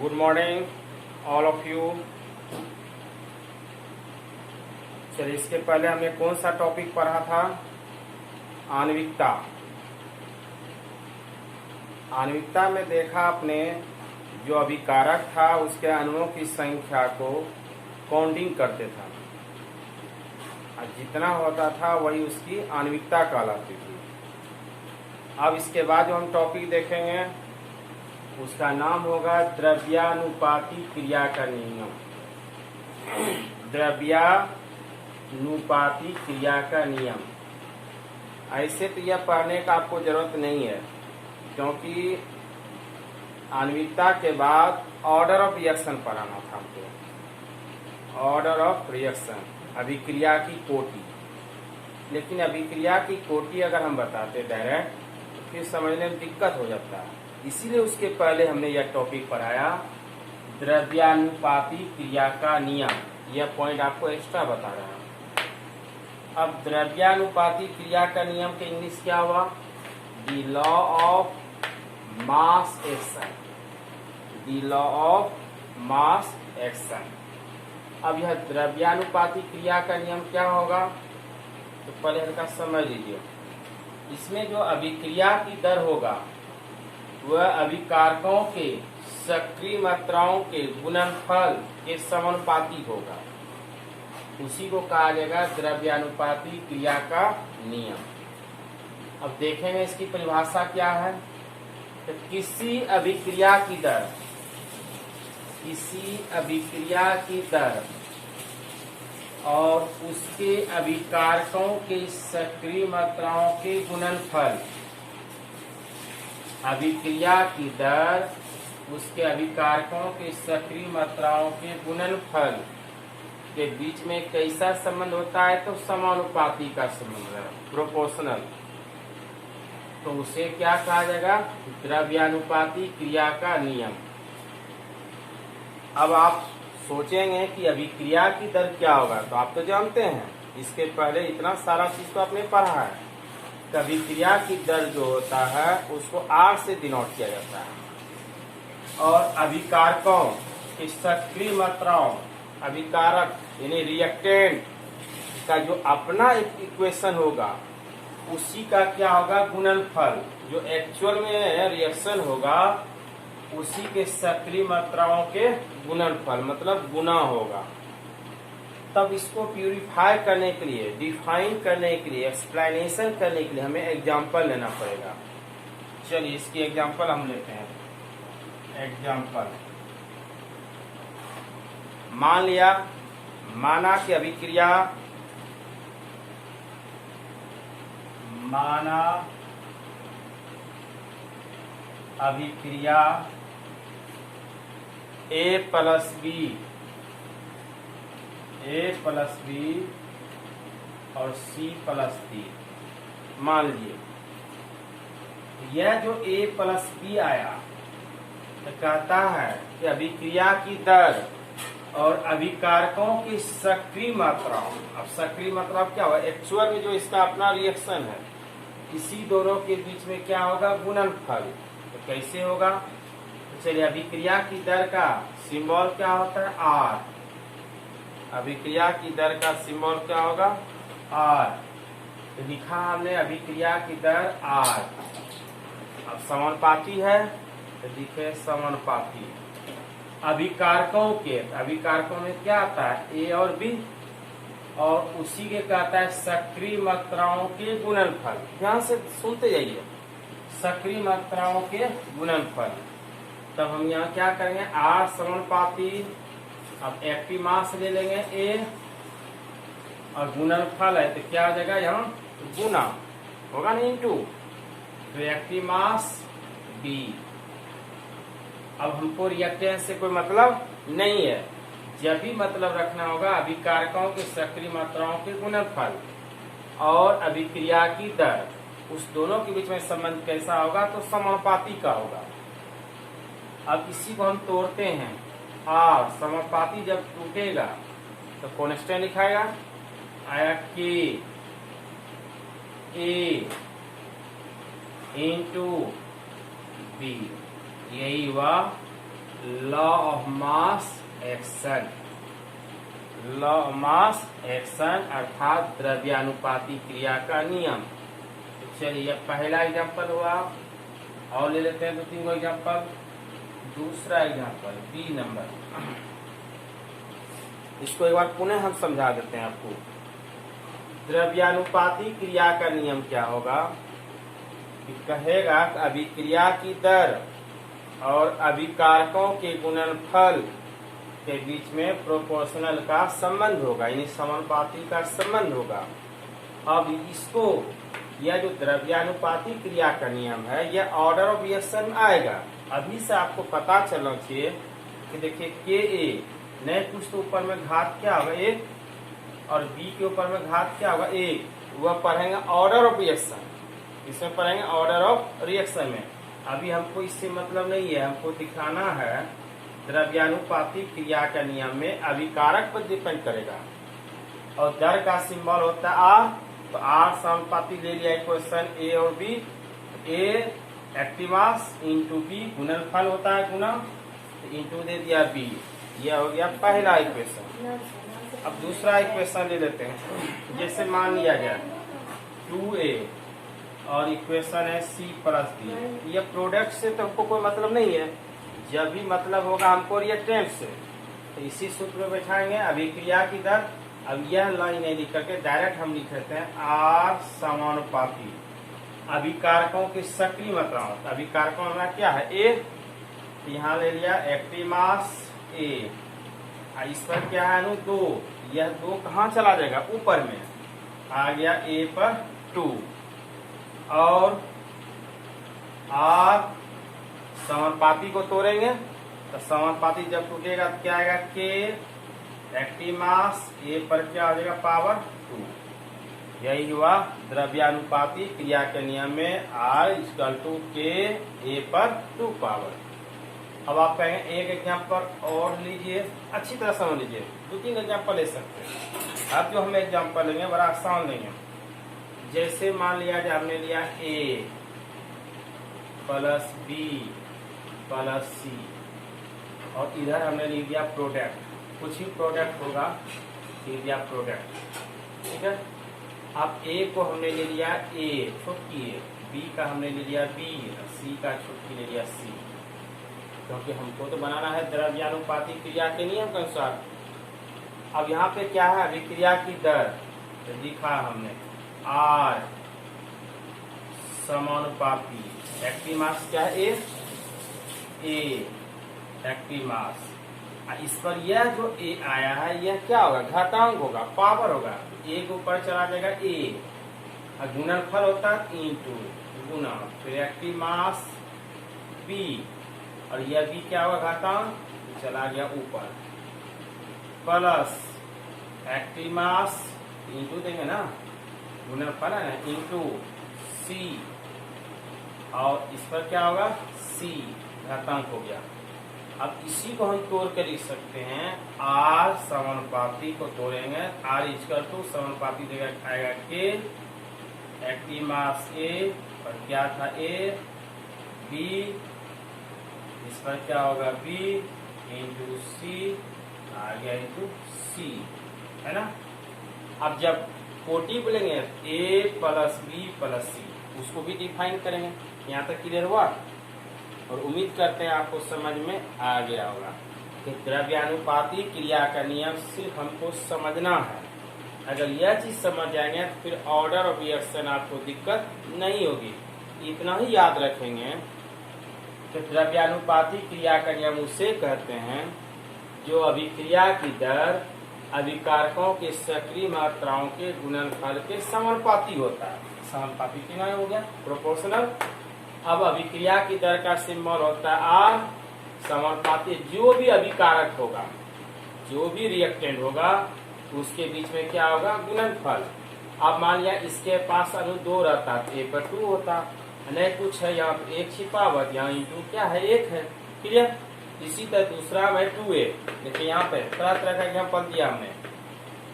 Good morning all of you. चलिए, इसके पहले हमने कौन सा टॉपिक पढ़ा था? आणविकता। आणविकता में देखा आपने, जो अभिकारक था उसके अणुओं की संख्या को काउंटिंग करते था और जितना होता था वही उसकी आणविकता कहलाती थी। अब इसके बाद जो हम टॉपिक देखेंगे उसका नाम होगा द्रव्यानुपाती क्रिया का नियम। द्रव्यानुपाती क्रिया का नियम। ऐसे तो यह पढ़ने का आपको जरूरत नहीं है, क्योंकि आणविकता के बाद ऑर्डर ऑफ रिएक्शन पढ़ाना था हमको। ऑर्डर ऑफ रिएक्शन, अभिक्रिया की कोटि। लेकिन अभिक्रिया की कोटि अगर हम बताते डायरेक्ट तो फिर समझने में दिक्कत हो जाता है। इसीलिए उसके पहले हमने यह टॉपिक पढ़ाया, द्रव्यानुपाती क्रिया का नियम। यह पॉइंट आपको एक्स्ट्रा बता रहा हूं। अब द्रव्यानुपाती क्रिया का नियम के इंग्लिश क्या हुआ? The law of mass action. The law of mass action. अब यह द्रव्यानुपाती क्रिया का नियम क्या होगा, तो पहले हल्का समझ लीजिए। इसमें जो अभिक्रिया की दर होगा वह अभिकारकों के सक्रिय मात्राओं के गुणनफल के समानुपाती होगा। उसी को कहा जाएगा द्रव्यानुपाती क्रिया का नियम। अब देखेंगे इसकी परिभाषा क्या है। तो किसी अभिक्रिया की दर और उसके अभिकारकों के सक्रिय मात्राओं के गुणनफल। अभिक्रिया की दर उसके अभिकारकों के सक्रिय मात्राओं के गुणनफल के बीच में कैसा संबंध होता है? तो समानुपाती का संबंध है, प्रोपोर्शनल। तो उसे क्या कहा जाएगा? द्रव्यानुपाती क्रिया का नियम। अब आप सोचेंगे कि अभिक्रिया की दर क्या होगा, तो आप तो जानते हैं, इसके पहले इतना सारा चीज तो आपने पढ़ा है। अभिक्रिया की दर जो होता है उसको R से डिनोट किया जाता है, और अभिकारकों की सक्रिय मात्राओं, अभिकारक यानी रिएक्टेंट का जो अपना एक इक्वेशन होगा उसी का क्या होगा? गुणनफल। जो एक्चुअल में रिएक्शन होगा उसी के सक्रिय मात्राओं के गुणनफल, मतलब गुना होगा। तब इसको प्यूरिफाई करने के लिए, डिफाइन करने के लिए, एक्सप्लेनेशन करने के लिए हमें एग्जाम्पल लेना पड़ेगा। चलिए, इसकी एग्जाम्पल हम लेते हैं। एग्जाम्पल, माना कि अभिक्रिया A प्लस बी और C प्लस डी। मान लीजिए यह जो A प्लस बी आया तो कहता है कि अभिक्रिया की दर और अभिकारकों की सक्रिय मात्राओं। अब सक्रिय मात्रा क्या होगा? एक्चुअल में जो इसका अपना रिएक्शन है, इसी दोनों के बीच में क्या होगा? गुणनफल। तो कैसे होगा? तो चलिए, अभिक्रिया की दर का सिंबल क्या होता है? R। अभिक्रिया की दर का सिंबल क्या होगा? R। तो लिखा हमने अभिक्रिया की दर R। अब समानुपाती है तो लिखे समानुपाती। अभिकारकों में क्या आता है? A और B, और उसी के कहता है सक्रिय मात्राओं के गुणनफल। ध्यान से सुनते जाइए, सक्रिय मात्राओं के गुणनफल। तब हम यहाँ क्या करेंगे? R समानुपाती। अब एक्टिव मास ले लेंगे A और गुणनफल है तो क्या हो जाएगा? यहाँ गुना होगा नहीं, इंटू। तो एक्टिव मास B। अब हमको रिएक्टेंस से कोई मतलब नहीं है। जब भी मतलब रखना होगा अभिकारकों के सक्रिय मात्राओं के गुणनफल और अभिक्रिया की दर, उस दोनों के बीच में संबंध कैसा होगा? तो समानुपाती का होगा। अब इसी को हम तोड़ते हैं। R समानुपाती जब टूटेगा तो कांस्टेंट लिखाएगा, आया K A इंटू B। यही हुआ law of mass action, law of mass action अर्थात द्रव्यानुपाती क्रिया का नियम। तो चलिए पहला एग्जांपल हुआ, और ले लेते हैं 2-3 एग्जांपल। दूसरा एग्जांपल बी नंबर, इसको एक बार पुनः हम समझा देते हैं आपको। द्रव्यानुपाती क्रिया का नियम क्या होगा कि कहेगा कि अभिक्रिया की दर और अभिकारकों के गुणनफल के बीच में प्रोपोर्शनल का संबंध होगा, यानी समानुपाती का संबंध होगा। अब इसको, यह जो द्रव्यानुपाती क्रिया का नियम है, यह ऑर्डर ऑफ रिएक्शन में आएगा। अभी से आपको पता चलना चाहिए कि देखिए के ए नए कुछ तो ऊपर में घात क्या होगा 1, और बी के ऊपर में घात क्या होगा 1, वह पढ़ेंगे ऑर्डर ऑफ रिएक्शन, इसमें पढ़ेंगे ऑर्डर ऑफ रिएक्शन में। अभी हमको इससे मतलब नहीं है, हमको दिखाना है द्रव्यानुपाती क्रिया का नियम में अभिकारक पर डिपेंड करेगा, और दर का सिंबल होता है आर, तो आर समानुपाती ले लिया इक्वेशन ए और बी, ए एक्टिव मास इंटू बी गुणनफल होता है गुना, तो इंटू दे दिया बी, यह हो गया पहला इक्वेशन। अब दूसरा इक्वेशन ले लेते हैं, जैसे मान लिया गया 2a और इक्वेशन है c प्लस बी। ये प्रोडक्ट से तो हमको कोई मतलब नहीं है, जब भी मतलब होगा हमको रिएक्टेंट से, तो इसी सूत्र में बैठाएंगे अभिक्रिया की दर। अब यह लाइन नहीं लिख करके डायरेक्ट हम लिख लेते हैं आर समानुपाती अभिकारकों की सक्रिय मात्राओं, अभिकारकों में क्या है ए, तो यहाँ ले लिया एक्टिव मास ए, इस पर क्या है अनु 2, यह 2 कहाँ चला जाएगा ऊपर में आ गया ए पर 2, और आर समानुपाती को तोड़ेंगे, तो समानुपाती जब टूटेगा तो क्या आएगा के एक्टिव मास ए पर क्या आ जाएगा पावर 2। यही हुआ द्रव्यानुपाती क्रिया के नियम में आर इक्वल टू के ए पर 2 पावर। अब आप कहेंगे एक एग्जाम्पल और लीजिए, अच्छी तरह समझ लीजिए, 2-3 एग्जाम्पल ले सकते हैं। अब जो हम एग्जाम्पल लेंगे बड़ा आसान लेंगे। जैसे मान लिया जाए हमने लिया ए प्लस बी प्लस सी, और इधर हमने लिख दिया प्रोडक्ट, कुछ ही प्रोडक्ट होगा, लिख दिया प्रोडक्ट, ठीक है। अब ए को हमने ले लिया ए छोटकी ए, बी का हमने ले लिया बी, सी का छोटकी ले लिया सी, क्योंकि हमको तो बनाना है द्रव्यानुपाती क्रिया के नियम के अनुसार। अब यहाँ पे क्या है अभिक्रिया की दर, तो लिखा हमने आर समानुपाती एक्टिव मास क्या है ए एक्टिव मास, इस पर यह जो ए आया है यह क्या होगा घातांक होगा, पावर होगा, ए के ऊपर चला जाएगा ए, और गुणनफल होता है इंटू गुना, फिर एक्टिव मास बी, और यह भी क्या होगा घातांक, चला गया ऊपर, प्लस एक्टिव मास इंटू देंगे ना, गुणनफल है ना, इंटू सी, और इस पर क्या होगा सी घातांक हो गया। अब इसी को हम तोड़ के लिख सकते हैं, आर समानुपाती को तोड़ेंगे, आर इक्वल टू समानुपाती देगा आएगा के एक्टिव मास ए, और क्या था ए बी, इस पर क्या होगा बी इंटू सी, आ गया इंटू सी, है ना। अब जब कोटि बोलेंगे ए प्लस बी प्लस सी, उसको भी डिफाइन करेंगे। यहाँ तक क्लियर हुआ, और उम्मीद करते हैं आपको समझ में आ गया होगा कि द्रव्यानुपाती क्रिया का नियम सिर्फ हमको समझना है। अगर यह चीज समझ जाएंगे तो फिर ऑर्डर ऑफ रिएक्शन आपको दिक्कत नहीं होगी। इतना ही याद रखेंगे कि द्रव्यानुपाती क्रिया का नियम उसे कहते हैं जो अभिक्रिया की दर अभिकारकों के सक्रिय मात्राओं के गुणनफल के समानुपाती होता है। समानुपाती कितना हो गया प्रोपोर्शनल। अब अभिक्रिया की दर का सिंबल होता है आर, समानुपाती जो भी अभिकारक होगा, जो भी रिएक्टेंट होगा, उसके बीच में क्या होगा गुणनफल। अब मान लिया इसके पास अणु 2 रहता तो ए पर 2 होता, नहीं कुछ है यहाँ पे 1 छिपा हुआ, यहाँ इंटू क्या है 1 है, क्लियर। इसी तरह दूसरा में 2a, देखिए यहाँ पे तरह तरह का एग्जाम्पल दिया हमने।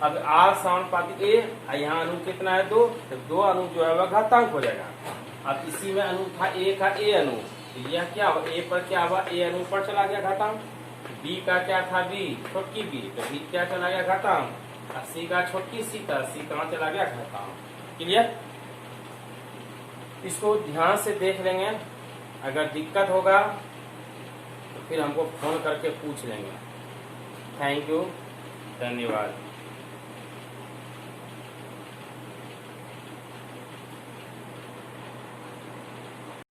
अब आर समानुपाती ए, यहाँ अणु कितना है 2, तो 2 अणु जो है वह घातांक हो जाएगा। अब इसी में अणु था ए का ए अणु, तो यह क्या हुआ, ए पर क्या हुआ, ए एन ऊपर चला गया घातांक, बी का क्या था बी, छोटकी बी, तो बी क्या चला गया घातांक, और सी का छोटकी सी था, सी कहाँ चला गया घातांक। क्लियर, इसको ध्यान से देख लेंगे, अगर दिक्कत होगा तो फिर हमको फोन करके पूछ लेंगे। थैंक यू, धन्यवाद।